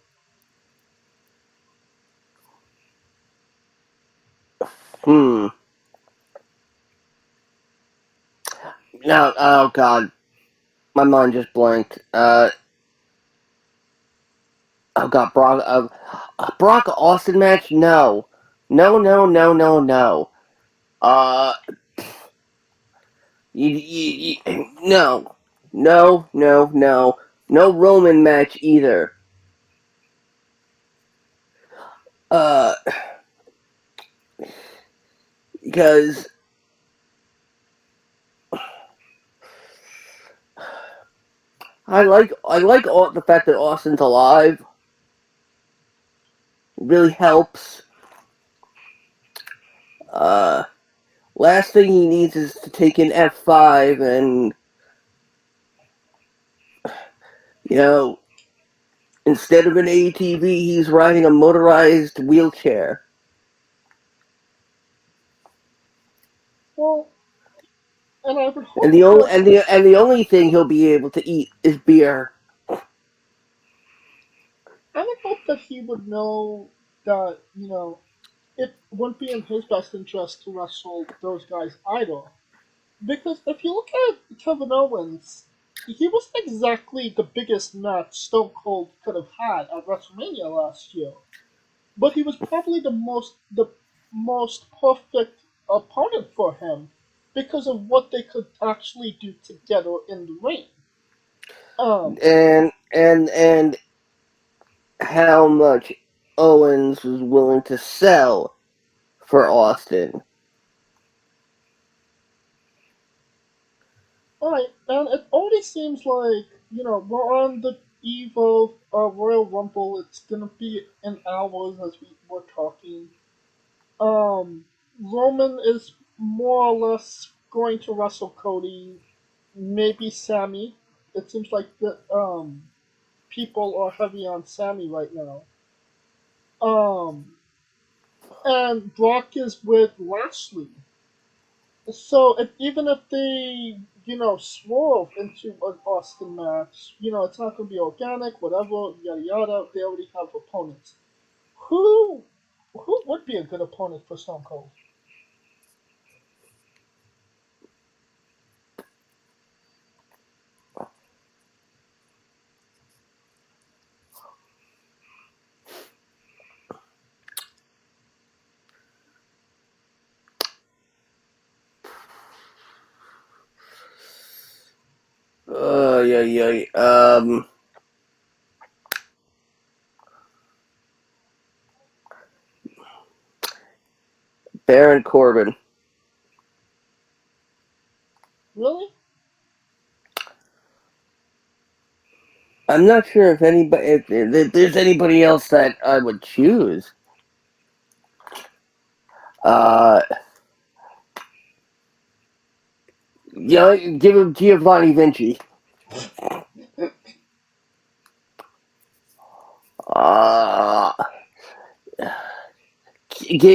Now, oh god, my mind just blanked. Oh god, Brock Austin match? No. No. No. No Roman match either. Because I like the fact that Austin's alive. It really helps. Last thing he needs is to take an F5 and, instead of an ATV, he's riding a motorized wheelchair. Well, and I would hope. And the only thing he'll be able to eat is beer. I would hope that he would know that it wouldn't be in his best interest to wrestle those guys either. Because if you look at Kevin Owens, he wasn't exactly the biggest match Stone Cold could have had at WrestleMania last year. But he was probably the most perfect opponent for him because of what they could actually do together in the ring. And how much Owens was willing to sell for Austin. Alright, and it already seems like, we're on the eve of Royal Rumble. It's gonna be in hours as we were talking. Roman is more or less going to wrestle Cody, maybe Sammy. It seems like the people are heavy on Sammy right now. And Brock is with Lashley. So even if they, swerve into an Austin match, it's not going to be organic, whatever, yada yada. They already have opponents. Who would be a good opponent for Stone Cold? Baron Corbin. Really? I'm not sure if there's anybody else that I would choose. Give him Giovanni Vinci. Give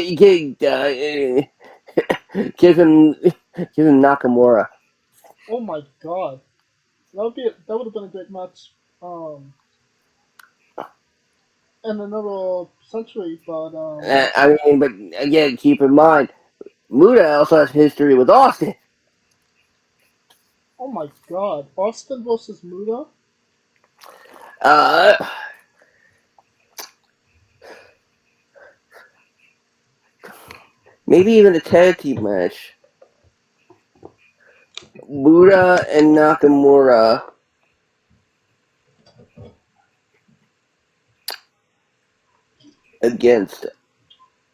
him Nakamura. Oh my god, that would have been a great match. In another century, but but again, keep in mind, Muta also has history with Austin. oh my god, Austin versus Muta. Maybe even a tag team match. Muta and Nakamura against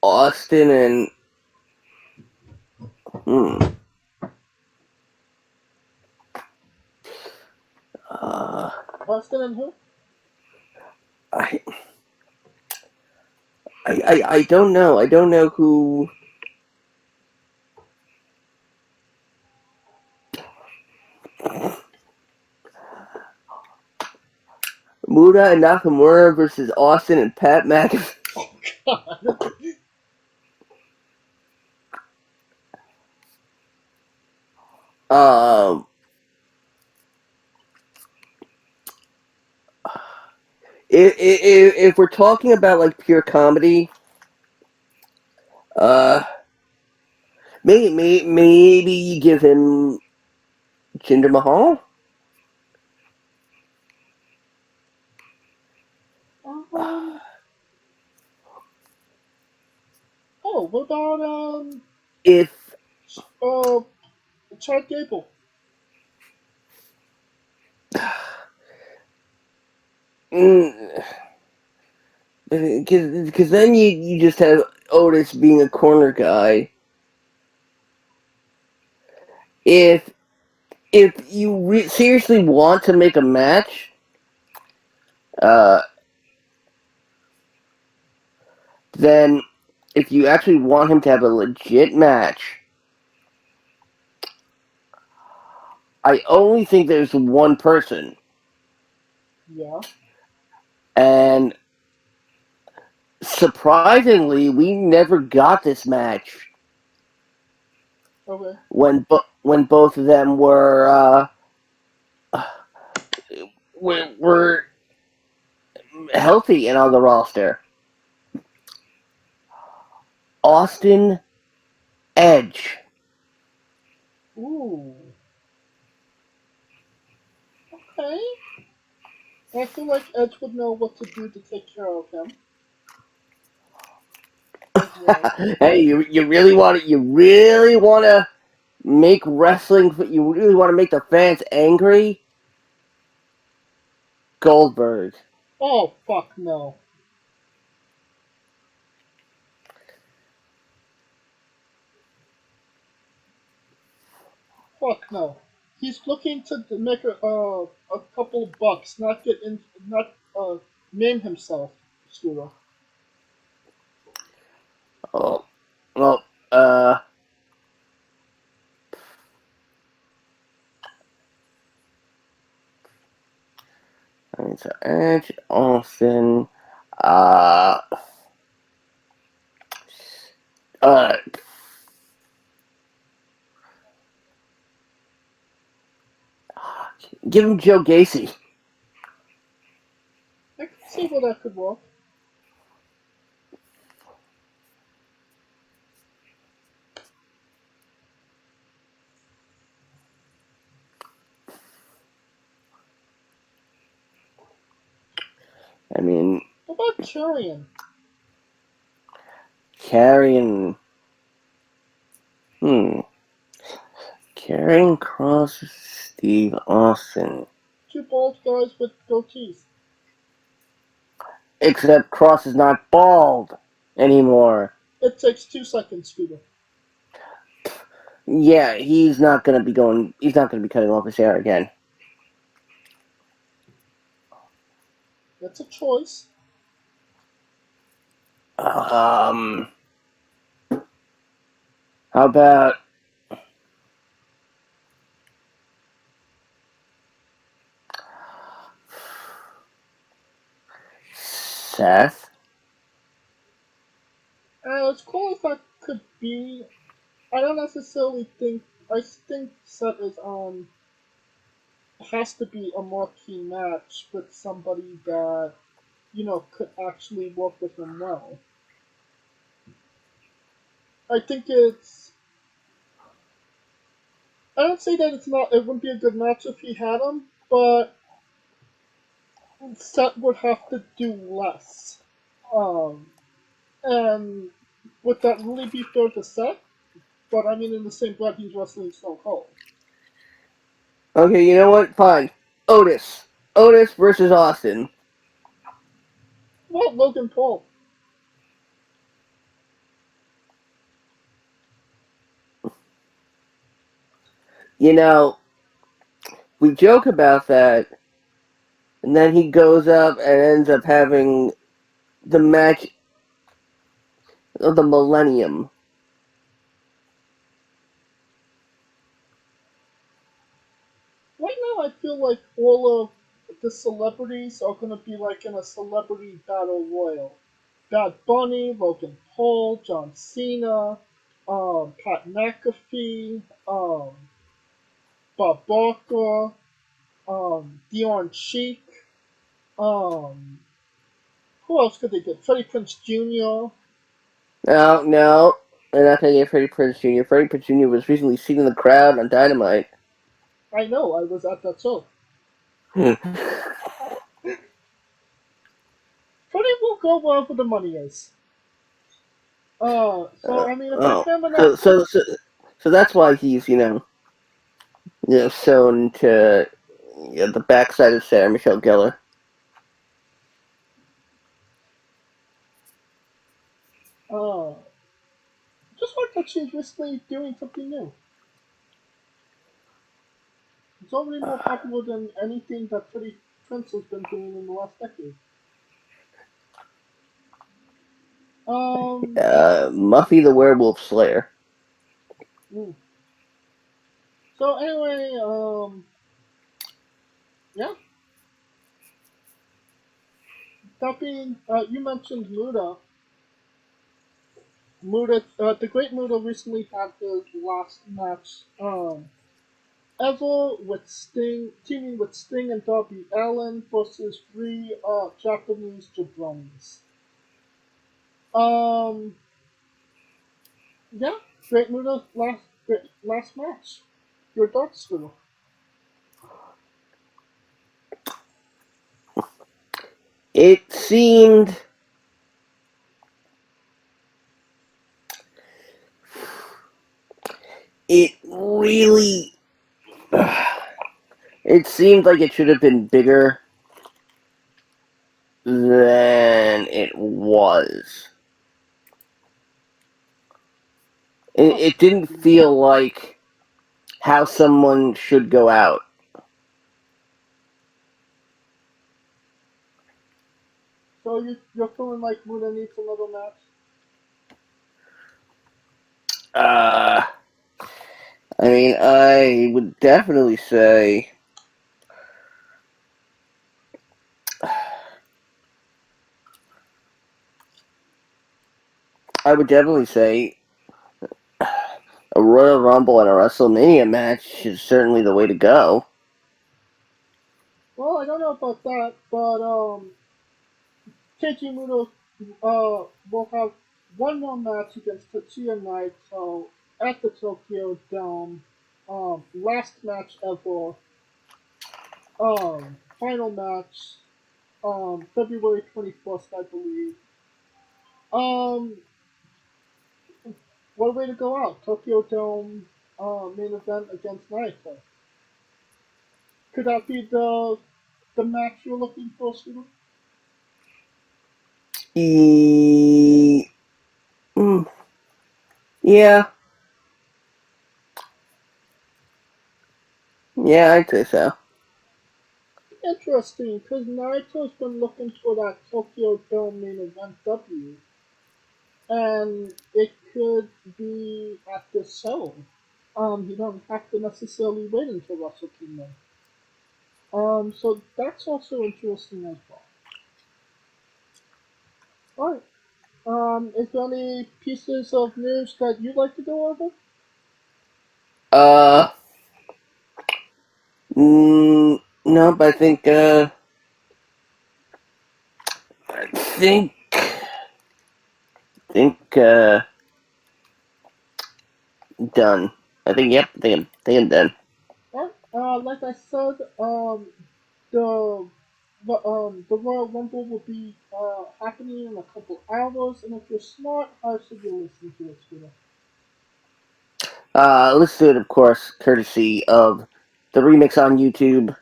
Austin and Austin and who? I don't know. I don't know who. Muta and Nakamura versus Austin and Pat McAfee. Oh god. Um, if we're talking about like pure comedy, maybe you give him Jinder Mahal. Oh, what about If Chad Gable? Because then you just have Otis being a corner guy. If you seriously want to make a match, then if you actually want him to have a legit match, I only think there's one person. Yeah. And surprisingly, we never got this match. Okay. When both of them were healthy and on the roster. Austin Edge. Ooh. Okay. I feel like Edge would know what to do to take care of him. Hey, you really want to make wrestling? You really want to make the fans angry? Goldberg. Oh fuck no. Fuck no. He's looking to make a couple bucks, not name himself, Scooter. Oh, well, so Edge, Austin, give him Joe Gacy. I can see where that could work. I mean, What about Carrion? Karrion. Karrion Kross, Steve Austin. Two bald guys with goatees. Except Kross is not bald anymore. It takes 2 seconds, Scooter. Yeah, he's not gonna be cutting off his hair again. That's a choice. How about Seth? As cool as that could be, I don't necessarily think. I think Seth is has to be a marquee match with somebody that could actually work with him well. I think it's. I don't say that it's not. It wouldn't be a good match if he had him, but Seth would have to do less. And would that really be fair to Seth? But I mean, in the same breath, he's wrestling Stone Cold. Okay, you know what? Fine. Otis. Otis versus Austin. Well, Logan Paul. You know, we joke about that, and then he goes up and ends up having the match of the millennium. Right now, I feel like all of the celebrities are going to be like in a celebrity battle royal. Bad Bunny, Logan Paul, John Cena, Pat McAfee, Bob Barker, Dion Sheik, who else could they get? Freddie Prinze Jr. No, they're not going to get Freddie Prinze Jr. Freddie Prinze Jr. was recently seen in the crowd on Dynamite. I know, I was at that show. Hmm. Freddie will go wherever the money is. So I mean, if I remember that, So that's why he's sewn to the backside of Sarah Michelle Gellar. just like that she's recently doing something new. It's already more popular than anything that Freddie Prinze has been doing in the last decade. Muffy the Werewolf Slayer. So anyway, yeah. That being, you mentioned Muta. The Great Muta recently had his last match, ever with Sting, teaming with Sting and Darby Allin versus 3 Japanese jabronis. Yeah, Great Muta's last match. Your thoughts, Squirrel? It seemed it really it seemed like it should have been bigger than it was. It didn't feel like how someone should go out. So you're feeling like Muta needs another match? I mean, I would definitely say a Royal Rumble and a WrestleMania match is certainly the way to go. Well, I don't know about that, but KG Muto will have one more match against Tetsuya Naito at the Tokyo Dome. Last match ever. Final match. February 21st, I believe. What a way to go out. Tokyo Dome main event against Naito. Could that be the match you're looking for, Steven? Yeah. Yeah, I'd say so. Interesting, because Naito's been looking for that Tokyo Dome main event W. And it could be at this show. You don't have to necessarily wait until Wrestle Kingdom. So that's also interesting as well. Alright. Is there any pieces of news that you'd like to go over? No, but I think done. I think I'm done. Like I said, the Royal Rumble will be happening in a couple hours, and if you're smart, how should you listen to it, Scooter? Listen to it, of course, courtesy of the remix on YouTube.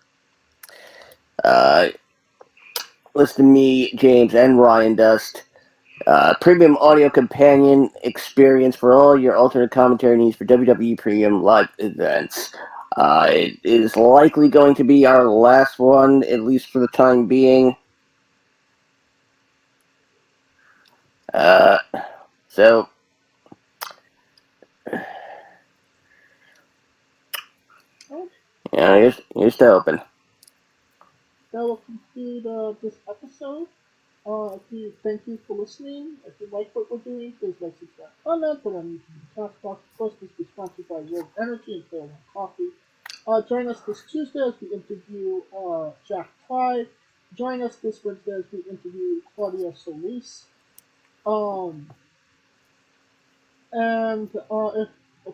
Listen to me, James, and Ryan Dust. Premium audio companion experience for all your alternate commentary needs for WWE Premium live events. It is likely going to be our last one, at least for the time being. So, yeah, here's to open. That will conclude this episode. Thank you for listening. If you like what we're doing, please like, subscribe, comment, put on YouTube and Castbox. Of course, this is sponsored by World Energy and Fairway Coffee. Join us this Tuesday as we interview Jack Pye. Join us this Wednesday as we interview Claudia Solis. And if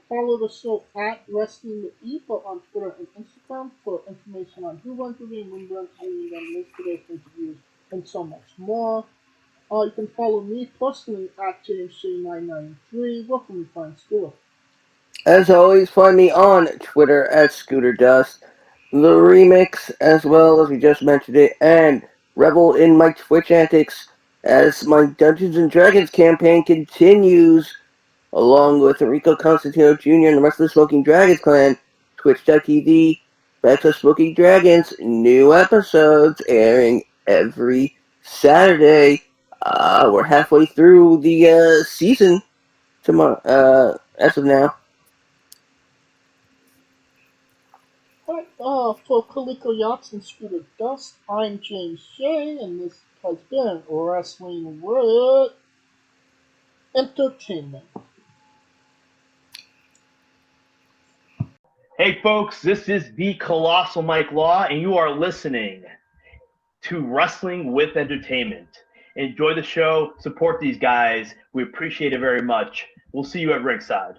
follow the show at Wrestling with E on Twitter and Instagram for information on who we're interviewing, when we're interviewing them, links to those interviews, and so much more. You can follow me personally at JamesJ993. Where can we find Scooter? As always, find me on Twitter at ScooterDust. The Remix, as well as we just mentioned it, and revel in my Twitch antics as my Dungeons & Dragons campaign continues, along with Enrico Constantino Jr. and the rest of the Smoking Dragons clan. Twitch.tv, Smoking Dragons, new episodes airing every Saturday. We're halfway through the season tomorrow, as of now. Alright, for Kaliko Yachts and Scooter Dust, I'm James J, and this has been Wrestling with Entertainment. Hey folks, this is the Colossal Mike Law, and you are listening to Wrestling with Entertainment. Enjoy the show, support these guys. We appreciate it very much. We'll see you at ringside.